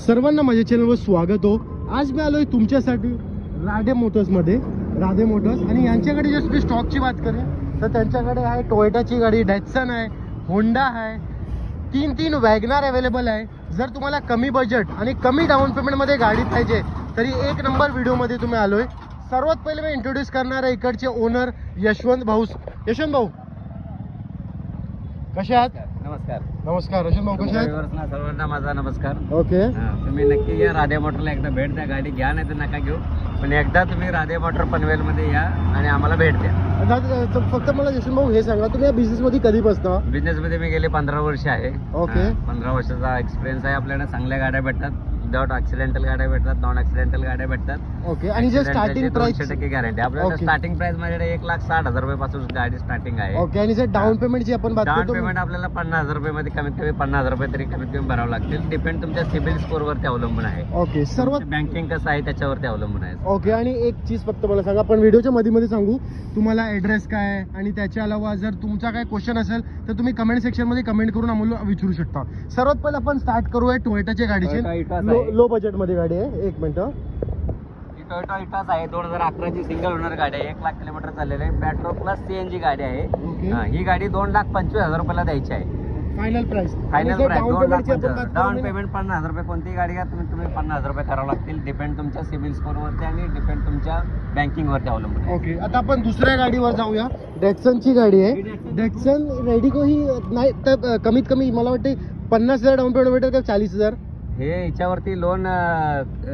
सर्वांना माझ्या चॅनलवर स्वागत हो। आज मी आलोय तुमच्यासाठी राधे मोटर्समध्ये, राधे मोटर्स, आणि यांच्याकडे जस्ट मी स्टॉकची बात करेन तर त्यांच्याकडे आहे टोयोटाची गाडी, डॅटसन आहे, होंडा आहे, तीन वॅगनार अवेलेबल आहे। जर तुम्हाला कमी बजेट आणि कमी डाऊन पेमेंटमध्ये गाडी पाहिजे तरी एक नंबर व्हिडिओमध्ये तुम्ही आलोय। सर्वात पहिले मी इंट्रोड्यूस करणार आहे इकडचे ओनर यशवंत भाऊ। यशवंत भाऊ कसे आहात? नमस्कार. नमस्कार यशवंत भाऊ, कसे आहात? सर्वांना माझा नमस्कार. ओके, तुम्ही नक्की या राधे मोटरला एकदा भेट द्या. गाडी घ्या नाही तर नका घेऊ, पण एकदा तुम्ही राधे मोटर पनवेल मध्ये या आणि आम्हाला भेट द्या. फक्त मला यशवंत भाऊ हे सांगा, तुम्ही या बिझनेस मध्ये कधी बसता? बिझनेस मध्ये मी गेले 15 वर्ष आहे. ओके. 15 वर्षाचा एक्सपिरियन्स आहे. आपल्याकडे चांगल्या गाड्या भेटतात, विदाउट ऍक्सिडेंटल गाड्या भेटतात, नॉन ऍक्सिडेंटल गाड्या भेटतात. ओके. आणि जे स्टार्टिंग प्राइस 200% गॅरंटी आपल्याला. स्टार्टिंग प्राइस माझ्याकडे 1,60,000 रुपयापासून गाडी स्टार्टिंग आहे. ओके. आणि जर डाऊन पेमेंटची आपण बात डाऊन करतो, पेमेंट आपल्याला 50,000 रुपये मध्ये कमीत कमी 50,000 रुपये तरी कमीत कमी भरावं लागतील. डिपेंड तुमच्या सिबिल स्कोर वरती अवलंबून आहे. ओके. सर्वात बँकिंग कसं आहे त्याच्यावरती अवलंबून आहे. ओके. आणि एक चीज फक्त मला सांगा, पण व्हिडिओच्या मध्ये सांगू तुम्हाला ॲड्रेस काय आहे, आणि त्याच्या अलावा जर तुमचा काय क्वेश्चन असेल तर तुम्ही कमेंट सेक्शन मध्ये कमेंट करून आम्हाला विचारू शकता. सर्वात पहिले आपण स्टार्ट करूया टोयोटाच्या गाडीची. लो बजेट मध्ये गाडी आहे. एक मिनिट. टोयोटा इटास आहे, 2011 ची सिंगल ओनर गाडी आहे, 1 लाख किलोमीटर चाललेली आहे, पेट्रोल प्लस CNG गाडी आहे. ही गाडी 2,25,000 रुपयाला द्यायची आहे. Final price. Final price 2,25,000. Down payment 50,000 रुपये. कोणती गाडी घ्या तुम्ही 50,000 रुपये करावं लागतील. डिपेंड तुमच्या सिबिल स्कोर वरती आणि डिपेंड तुमच्या बँकिंग वरती अवलंबून आहे. ओके. आता आपण दुसऱ्या गाडीवर जाऊया. डॅटसनची गाडी आहे. डॅटसन रेडिको ही नाही तर कमीत कमी मला वाटते 50,000 डाऊन पेमेंट भेटेल का 40,000? हे याच्यावरती लोन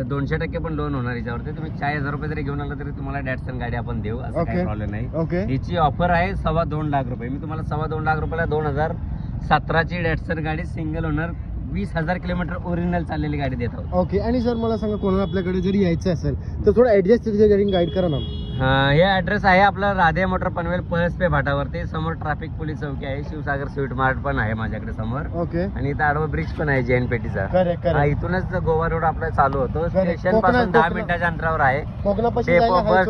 200% पण लोन होणार. याच्यावरती तुम्ही 40,000 रुपये जरी घेऊन आला तरी तुम्हाला डॅटसन गाडी आपण देऊ, असं काही प्रॉब्लेम नाही. ओके. हिची ऑफर आहे 2.25 लाख रुपये. मी तुम्हाला 2.25 लाख रुपयाला 2017 ची डॅटसन गाडी सिंगल ओनर 20,000 किलोमीटर ओरिजिनल चाललेली गाडी देत आहोत. ओके. आणि सर मला सांगा, कोणाला आपल्याकडे जरी यायचं असेल तर थोडं ऍडजस्ट गाईड करा ना. हे ऍड्रेस आहे आपला राधे मोटर पनवेल पळसपे भाटावरती. समोर ट्रॅफिक पोलीस चौकी आहे, शिवसागर स्वीट मार्ट पण आहे माझ्याकडे समोर. ओके. आणि इथं आडवा ब्रिज पण आहे जैन पेटीचा. करेक्ट. इथूनच गोवा रोड आपला चालू होतो. स्टेशन पासून 10 मिनिटाच्या अंतरावर आहे. बस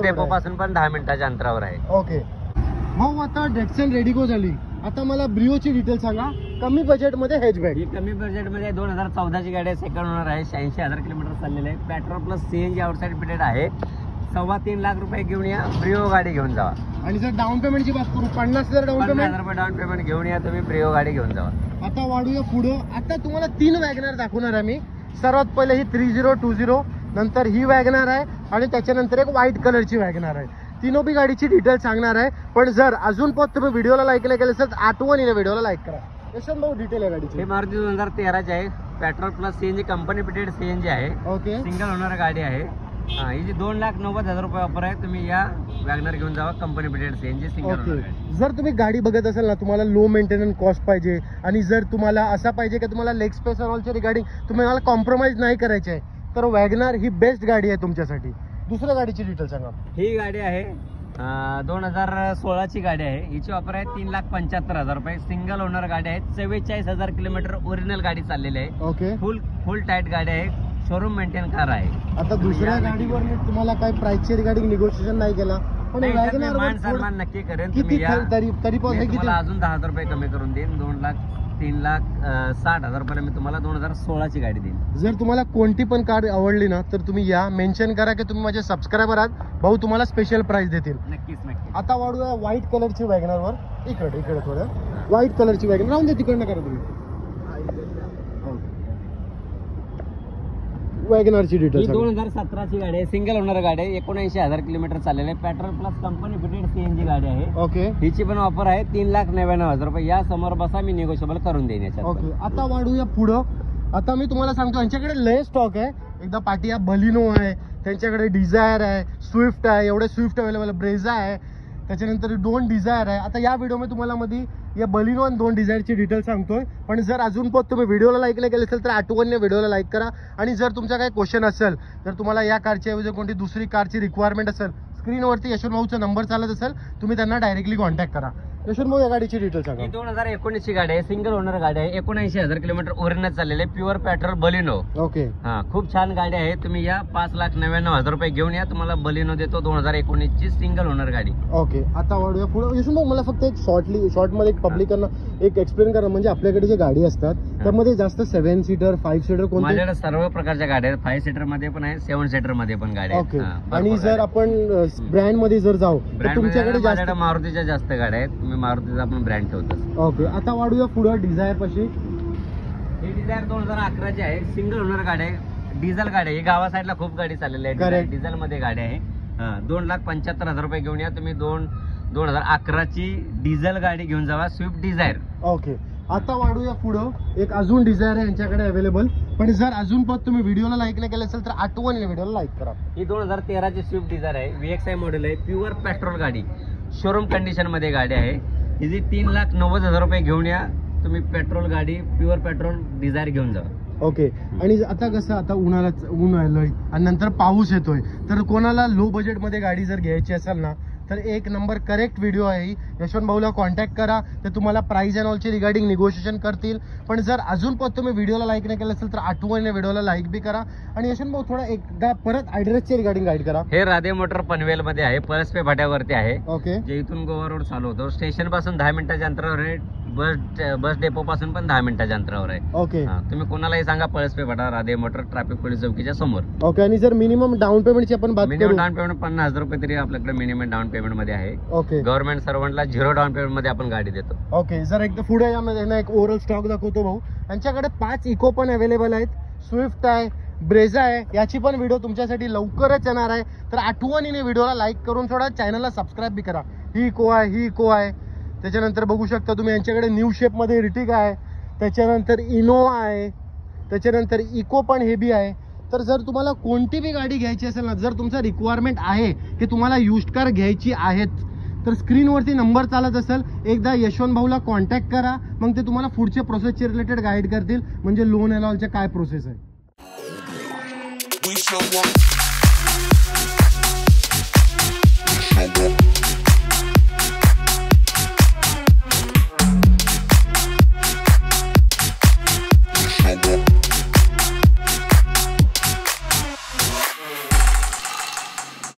डेपो पासून पण 10 मिनिटाच्या अंतरावर आहे. ओके. मग आता डॅटसन रेडिको झाली. आता मला ब्रिओची डिटेल सांगा. कमी बजेट मध्ये हॅचबॅक. ही कमी बजेट मध्ये 2014 ची गाडी आहे, सेकंड ओनर आहे, 86,000 किलोमीटर चाललेले आहे, petrol plus CNG outside fitted आहे. 3.25 लाख रुपये घेऊन या, ब्रिओ गाडी घेऊन जावा. आणि जर डाऊन पेमेंटची बात करू, 50,000 डाऊन पेमेंट. 50,000 रुपये डाऊन पेमेंट घेऊन या तुम्ही, ब्रिओ गाडी घेऊन जावा. आता वाढूया पुढं. आता तुम्हाला 3 वॅगनार दाखवणार आहे मी. सर्वात पहिले ही 3020, नंतर ही वॅगनार आहे, आणि त्याच्यानंतर एक व्हाईट कलरची वॅगनार आहे. तीनोबी गाडीची डिटेल सांगणार आहे. पण जर अजून पण तुम्ही व्हिडिओला लाईक नाही केलं तर आठवणीने व्हिडिओला लाईक करा. यशवंत भाऊ डिटेल आहे गाडीची. हे मारुती 2013 ची आहे, petrol plus CNG company fitted CNG आहे. ओके. सिंगल ओनर गाडी आहे. ही जी 2,90,000 रुपये ऑफर आहे. तुम्ही या वॅगनर घेऊन जावा, company fitted CNG single owner गाडी. जर तुम्ही गाडी बघत असाल ना, तुम्हाला लो मेंटेनन्स कॉस्ट पाहिजे, आणि जर तुम्हाला असा पाहिजे की तुम्हाला लेग स्पेस ऑलच्या रिगार्डिंग तुम्हाला कॉम्प्रोमाइज नाही करायचे आहे, तर वॅगनार ही बेस्ट गाडी आहे तुमच्यासाठी. दुसऱ्या गाडीची डिटेल सांगा. ही गाडी आहे 2016 ची गाडी आहे. हिची ऑफर आहे 3,75,000 रुपये. सिंगल ओनर गाडी आहे, 44,000 किलोमीटर ओरिजिनल गाडी चाललेली आहे. ओके. फुल टाईट गाडी आहे, शोरूम मेंटेन कार आहे. आता दुसऱ्या गाडीवर मी तुम्हाला काय प्राइसची रिगार्डिंग निगोशिएशन नाही केला, पण मान सन्मान नक्की करेन. किती तरी पण अजून 10,000 रुपये कमी करून देईन. 3,60,000 रुपयाला मी तुम्हाला 2016 ची गाडी देईन. जर तुम्हाला कोणती पण कार आवडली ना तर तुम्ही या, मेन्शन करा की तुम्ही माझे सबस्क्रायबर आहात, भाऊ तुम्हाला स्पेशल प्राइस देतील. नक्कीच. आता वाढूया व्हाईट कलरची वॅगनर वर. इकडे थोडं व्हाईट कलरची वॅगनर राहून दे, तिकडनं करा तुम्ही. वॅगनरची डिटेल. 2017 ची गाडी आहे, सिंगल ओनर गाडी आहे, 79,000 किलोमीटर चाललेले आहे, petrol plus company fitted CNG गाडी आहे. ओके. हिची पण ऑफर आहे 3,99,000 रुपये. या समोर बसा, मी निगोशिएबल करून देईन याच्यात. ओके. आता वाढूया पुढं. आता मी तुम्हाला सांगतो, यांच्याकडे लय स्टॉक आहे. एकदा पाटिया बलिनो आहे, त्यांच्याकडे डिझायर आहे, स्विफ्ट आहे, एवढे स्विफ्ट अवेलेबल, ब्रेझा आहे, त्याच्यानंतर 2 डिझायर आहे. आता या व्हिडिओमध्ये तुम्हाला मध्ये या बलिनो आणि 2 डिझायरची डिटेल सांगतोय. पण जर अजून पण तुम्ही व्हिडिओला लाईक नाही केलं असेल तर आठवणीने व्हिडिओला लाईक करा. आणि जर तुमचा काही क्वेश्चन असेल, तर तुम्हाला या कारची ऐवजी कोणती दुसरी कारची रिक्वायरमेंट असेल, स्क्रीनवरती यशवंत भाऊचा नंबर चालत असेल, तुम्ही त्यांना डायरेक्टली कॉन्टॅक्ट करा. यशवंत भाऊ या गाडीची डिटेल सांगा. ही 2019 ची गाडी आहे, सिंगल ओनर गाडी आहे, 79,000 किलोमीटर ओरिजिनल चाललेले आहे, प्युअर पेट्रोल बलिनो. ओके. हा, खूप छान गाडी आहे. तुम्ही या 5,99,000 रुपये घेऊन या, तुम्हाला बलिनो देतो. 2019 ची सिंगल ओनर गाडी. ओके. आता वाढूया पुढे. यशवंत भाऊ मला फक्त एक शॉर्ट मध्ये एक पब्लिकांना एक एक्सप्लेन करा, म्हणजे आपल्याकडे जे गाडी असतात त्यामध्ये जास्त 7 सीटर 5 सीटर कोणते? माझ्याकडे सर्व प्रकारच्या गाड्या आहेत. 5 सीटर मध्ये पण आहे, 7 सीटर मध्ये पण गाड्या ओके. आहेत. आणि जर आपण ब्रँड मध्ये जर जाऊ तर तुमच्याकडे जास्त मारुतीच्या जास्त गाड्या आहेत. तुम्ही मारुतीचा आपण ब्रँड ठेवतो. ओके. आता वाढूया पुढे डिझायर पाशी. ही डिझायर 2011 ची आहे, सिंगल ओनर गाडी आहे, डिझेल गाडी आहे. गावा साईडला खूप गाडी चाललेली आहे, Correct. डिझेल मध्ये गाडी आहे. 2,75,000 रुपये घेऊन या तुम्ही. 2011 ची डिझेल गाडी घेऊन जावा, स्विफ्ट डिझायर. ओके. आता वाढूया पुढं. एक अजून डिझायर आहे यांच्याकडे अवेलेबल, पण जर अजून पण तुम्ही व्हिडिओला लाईक नाही केलं असेल तर आठवणीने व्हिडिओला लाईक करा. ही 2013 ची स्विफ्ट डिझायर आहे, VXI मॉडेल आहे, प्युअर पेट्रोल गाडी, शोरूम कंडिशन मध्ये गाडी आहे. हिची 3,90,000 रुपये घेऊन या तुम्ही. पेट्रोल गाडी, प्युअर पेट्रोल डिझायर घेऊन जा. ओके. आणि आता कसं आता ऊन आलंय आणि नंतर पाऊस येतोय, तर कोणाला लो बजेट मध्ये गाडी जर घ्यायची असेल ना तर एक नंबर करेक्ट व्हिडिओ आहे. यशवंत भाऊला कॉन्टॅक्ट करा, ते तुम्हाला प्राइस अँड ऑलची रिगार्डिंग निगोशिएशन करतील. पण जर अजून पण तुम्ही व्हिडिओला लाईक नाही केलं असेल तर आठवणीने व्हिडिओला लाईक बी करा. आणि यशवंत भाऊ थोडा एकदा परत ॲड्रेसची रिगार्डिंग गाईड करा. हे राधे मोटर पनवेल मध्ये आहे, परस्पे भाट्यावरती आहे. ओके. जे इथून गोवा रोड चालू होतो, स्टेशन पासून 10 मिनिटाच्या अंतरावर आहे. बस डेपो पासून पण 10 मिनिटाच्या अंतरावर आहे. ओके. तुम्ही कोणालाही सांगा पळसपे भाटा राधे मोटर, ट्रॅफिक पोलीस चौकीच्या समोर. ओके. आणि जर मिनिमम डाऊन पेमेंटची आपण बात मिनिमम करू, डाऊन पेमेंट 50,000 रुपये तरी आपल्याकडे मिनिमम डाऊन पेमेंट मध्ये आहे. ओके. गव्हर्नमेंट सर्वंटला 0 डाऊन पेमेंट मध्ये आपण गाडी देतो. ओके. जर एकदा पुढे यामध्ये ना एक ओव्हरऑल स्टॉक दाखवतो भाऊ. यांच्याकडे 5 इको पण अवेलेबल आहेत, स्विफ्ट आहे, ब्रेझा आहे. याची पण व्हिडिओ तुमच्यासाठी लवकरच येणार आहे, तर आठवणीने व्हिडिओला लाईक करून सोडा, चॅनलला सबस्क्राईब बी करा. ही इको आहे, ही इको आहे. त्याच्यानंतर बघू शकता तुम्ही यांच्याकडे न्यू शेपमध्ये रिटिगा आहे, त्याच्यानंतर इनोवा आहे, त्याच्यानंतर इको पण हे बी आहे. तर जर तुम्हाला कोणती बी गाडी घ्यायची असेल ना, जर तुमचा रिक्वायरमेंट आहे की तुम्हाला युज्ड कार घ्यायची आहेत, तर स्क्रीनवरती नंबर चालत असेल, एकदा यशवंत भाऊला कॉन्टॅक्ट करा. मग ते तुम्हाला पुढच्या प्रोसेसचे रिलेटेड गाईड करतील, म्हणजे लोन अँड ऑलचे काय प्रोसेस आहे.